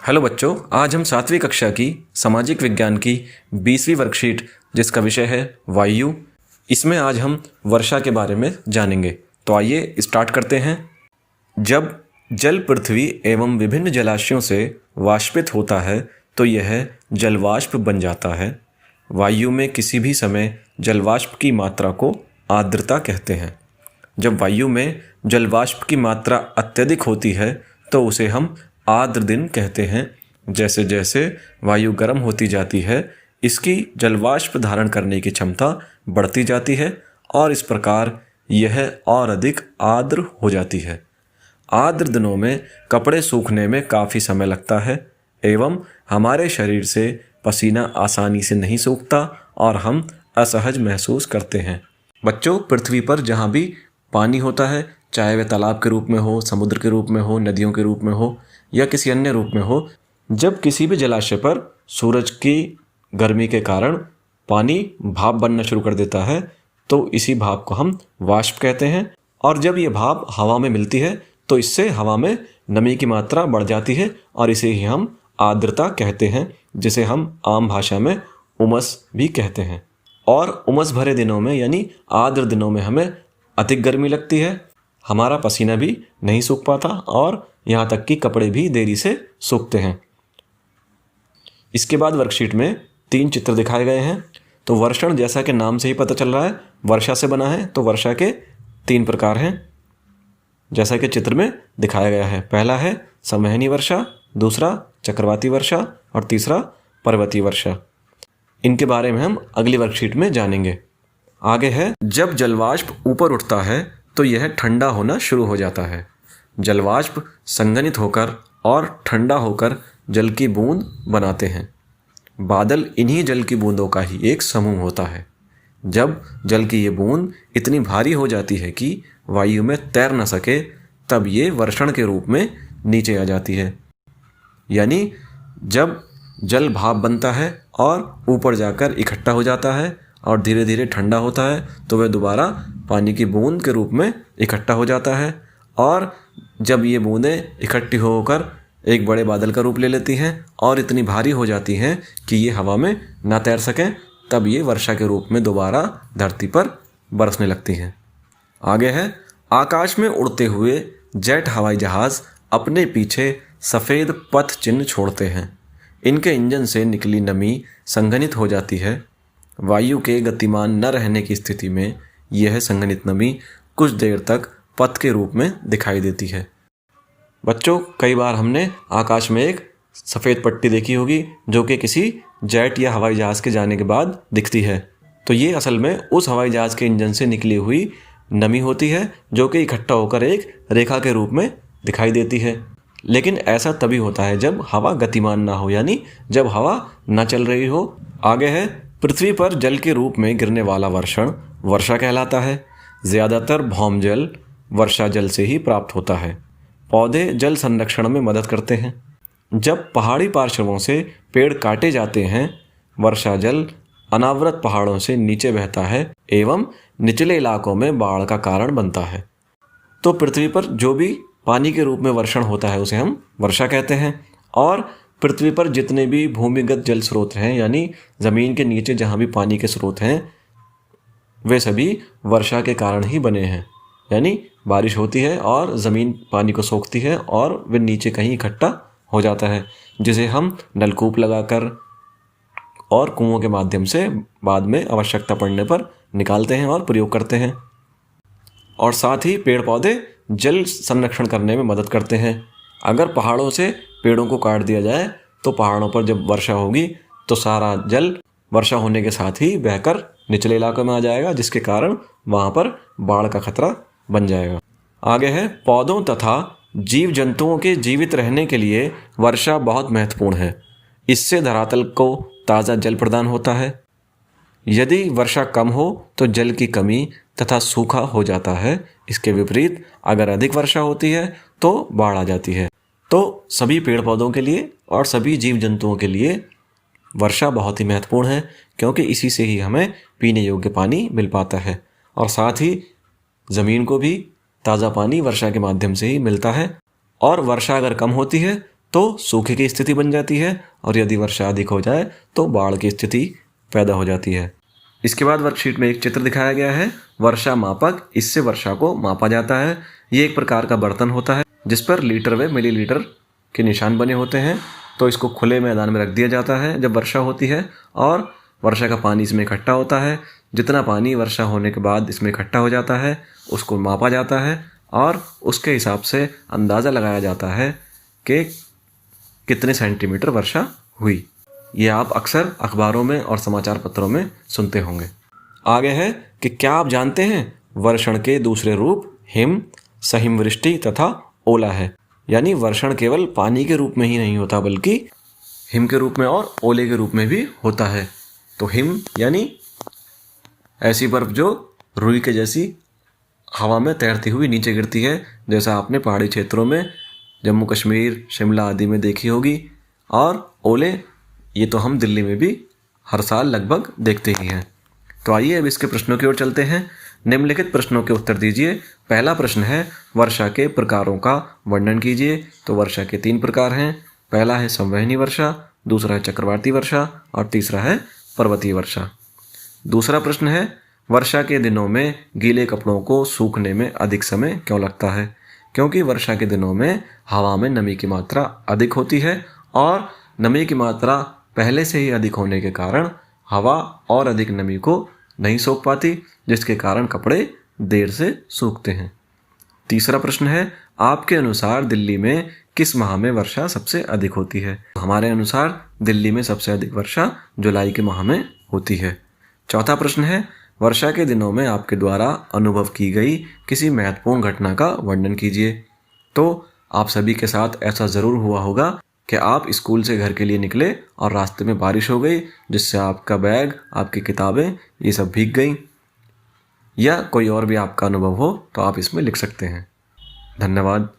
Hello बच्चों, आज हम 7वीं कक्षा की सामाजिक विज्ञान की 20वीं वर्कशीट जिसका विषय है वायु, इसमें आज हम वर्षा के बारे में जानेंगे। तो आइए स्टार्ट करते हैं। जब जल पृथ्वी एवं विभिन्न जलाशयों से वाष्पित होता है तो यह जलवाष्प बन जाता है। वायु में किसी भी समय जलवाष्प की मात्रा को आर्द्रता कहते हैं। जब वायु में जलवाष्प की मात्रा अत्यधिक होती है तो उसे हम आर्द्र दिन कहते हैं। जैसे जैसे वायु गर्म होती जाती है, इसकी जलवाष्प धारण करने की क्षमता बढ़ती जाती है और इस प्रकार यह और अधिक आर्द्र हो जाती है। आर्द्र दिनों में कपड़े सूखने में काफ़ी समय लगता है एवं हमारे शरीर से पसीना आसानी से नहीं सूखता और हम असहज महसूस करते हैं। बच्चों, पृथ्वी पर जहाँ भी पानी होता है, चाहे वह तालाब के रूप में हो, समुद्र के रूप में हो, नदियों के रूप में हो या किसी अन्य रूप में हो, जब किसी भी जलाशय पर सूरज की गर्मी के कारण पानी भाप बनना शुरू कर देता है तो इसी भाप को हम वाष्प कहते हैं। और जब ये भाप हवा में मिलती है तो इससे हवा में नमी की मात्रा बढ़ जाती है और इसे ही हम आर्द्रता कहते हैं, जिसे हम आम भाषा में उमस भी कहते हैं। और उमस भरे दिनों में यानी आर्द्र दिनों में हमें अधिक गर्मी लगती है, हमारा पसीना भी नहीं सूख पाता और यहाँ तक कि कपड़े भी देरी से सूखते हैं। इसके बाद वर्कशीट में 3 चित्र दिखाए गए हैं। तो वर्षण, जैसा कि नाम से ही पता चल रहा है, वर्षा से बना है। तो वर्षा के 3 प्रकार हैं जैसा कि चित्र में दिखाया गया है। पहला है संवहनी वर्षा, दूसरा चक्रवाती वर्षा और तीसरा पर्वतीय वर्षा। इनके बारे में हम अगली वर्कशीट में जानेंगे। आगे है, जब जलवाष्प ऊपर उठता है तो यह ठंडा होना शुरू हो जाता है। जलवाष्प संघनित होकर और ठंडा होकर जल की बूंद बनाते हैं। बादल इन्हीं जल की बूंदों का ही एक समूह होता है। जब जल की ये बूंद इतनी भारी हो जाती है कि वायु में तैर न सके, तब ये वर्षण के रूप में नीचे आ जाती है। यानी जब जल भाप बनता है और ऊपर जाकर इकट्ठा हो जाता है और धीरे धीरे ठंडा होता है तो वह दोबारा पानी की बूंद के रूप में इकट्ठा हो जाता है। और जब ये बूंदें इकट्ठी होकर एक बड़े बादल का रूप ले लेती हैं और इतनी भारी हो जाती हैं कि ये हवा में ना तैर सकें, तब ये वर्षा के रूप में दोबारा धरती पर बरसने लगती हैं। आगे है, आकाश में उड़ते हुए जेट हवाई जहाज़ अपने पीछे सफ़ेद पथ चिन्ह छोड़ते हैं। इनके इंजन से निकली नमी संघनित हो जाती है। वायु के गतिमान न रहने की स्थिति में यह संघनित नमी कुछ देर तक पथ के रूप में दिखाई देती है। बच्चों, कई बार हमने आकाश में एक सफ़ेद पट्टी देखी होगी जो कि किसी जेट या हवाई जहाज़ के जाने के बाद दिखती है। तो ये असल में उस हवाई जहाज़ के इंजन से निकली हुई नमी होती है जो कि इकट्ठा होकर एक रेखा के रूप में दिखाई देती है। लेकिन ऐसा तभी होता है जब हवा गतिमान ना हो, यानी जब हवा ना चल रही हो। आगे है, पृथ्वी पर जल के रूप में गिरने वाला वर्षण वर्षा कहलाता है। ज़्यादातर भौम जल वर्षा जल से ही प्राप्त होता है। पौधे जल संरक्षण में मदद करते हैं। जब पहाड़ी पार्श्वों से पेड़ काटे जाते हैं, वर्षा जल अनावृत पहाड़ों से नीचे बहता है एवं निचले इलाकों में बाढ़ का कारण बनता है। तो पृथ्वी पर जो भी पानी के रूप में वर्षण होता है उसे हम वर्षा कहते हैं। और पृथ्वी पर जितने भी भूमिगत जल स्रोत हैं, यानी ज़मीन के नीचे जहाँ भी पानी के स्रोत हैं, वे सभी वर्षा के कारण ही बने हैं। यानी बारिश होती है और ज़मीन पानी को सोखती है और वे नीचे कहीं इकट्ठा हो जाता है, जिसे हम नलकूप लगाकर और कुओं के माध्यम से बाद में आवश्यकता पड़ने पर निकालते हैं और प्रयोग करते हैं। और साथ ही पेड़ पौधे जल संरक्षण करने में मदद करते हैं। अगर पहाड़ों से पेड़ों को काट दिया जाए तो पहाड़ों पर जब वर्षा होगी तो सारा जल वर्षा होने के साथ ही बहकर निचले इलाकों में आ जाएगा, जिसके कारण वहाँ पर बाढ़ का खतरा बन जाएगा। आगे है, पौधों तथा जीव जंतुओं के जीवित रहने के लिए वर्षा बहुत महत्वपूर्ण है। इससे धरातल को ताज़ा जल प्रदान होता है। यदि वर्षा कम हो तो जल की कमी तथा सूखा हो जाता है। इसके विपरीत अगर अधिक वर्षा होती है तो बाढ़ आ जाती है। तो सभी पेड़ पौधों के लिए और सभी जीव जंतुओं के लिए वर्षा बहुत ही महत्वपूर्ण है, क्योंकि इसी से ही हमें पीने योग्य पानी मिल पाता है और साथ ही ज़मीन को भी ताज़ा पानी वर्षा के माध्यम से ही मिलता है। और वर्षा अगर कम होती है तो सूखे की स्थिति बन जाती है, और यदि वर्षा अधिक हो जाए तो बाढ़ की स्थिति पैदा हो जाती है। इसके बाद वर्कशीट में एक चित्र दिखाया गया है, वर्षा मापक। इससे वर्षा को मापा जाता है। ये एक प्रकार का बर्तन होता है जिस पर लीटर व मिलीलीटर के निशान बने होते हैं। तो इसको खुले मैदान में रख दिया जाता है जब वर्षा होती है, और वर्षा का पानी इसमें इकट्ठा होता है। जितना पानी वर्षा होने के बाद इसमें इकट्ठा हो जाता है उसको मापा जाता है, और उसके हिसाब से अंदाज़ा लगाया जाता है कि कितने सेंटीमीटर वर्षा हुई। ये आप अक्सर अखबारों में और समाचार पत्रों में सुनते होंगे। आगे है कि क्या आप जानते हैं वर्षण के दूसरे रूप हिम, सहिमवृष्टि तथा ओला है। यानी वर्षण केवल पानी के रूप में ही नहीं होता बल्कि हिम के रूप में और ओले के रूप में भी होता है। तो हिम यानी ऐसी बर्फ जो रुई के जैसी हवा में तैरती हुई नीचे गिरती है, जैसा आपने पहाड़ी क्षेत्रों में जम्मू कश्मीर, शिमला आदि में देखी होगी। और ओले ये तो हम दिल्ली में भी हर साल लगभग देखते ही हैं। तो आइए अब इसके प्रश्नों की ओर चलते हैं। निम्नलिखित प्रश्नों के उत्तर दीजिए। पहला प्रश्न है वर्षा के प्रकारों का वर्णन कीजिए। तो वर्षा के 3 प्रकार हैं। पहला है संवहनी वर्षा, दूसरा है चक्रवाती वर्षा, और तीसरा है पर्वतीय वर्षा। दूसरा प्रश्न है वर्षा के दिनों में गीले कपड़ों को सूखने में अधिक समय क्यों लगता है। क्योंकि वर्षा के दिनों में हवा में नमी की मात्रा अधिक होती है, और नमी की मात्रा पहले से ही अधिक होने के कारण हवा और अधिक नमी को नहीं सोख पाती, जिसके कारण कपड़े देर से सूखते हैं। तीसरा प्रश्न है आपके अनुसार दिल्ली में किस माह में वर्षा सबसे अधिक होती है। हमारे अनुसार दिल्ली में सबसे अधिक वर्षा जुलाई के माह में होती है। चौथा प्रश्न है वर्षा के दिनों में आपके द्वारा अनुभव की गई किसी महत्वपूर्ण घटना का वर्णन कीजिए। तो आप सभी के साथ ऐसा ज़रूर हुआ होगा कि आप स्कूल से घर के लिए निकले और रास्ते में बारिश हो गई, जिससे आपका बैग, आपकी किताबें ये सब भीग गई। या कोई और भी आपका अनुभव हो तो आप इसमें लिख सकते हैं। धन्यवाद।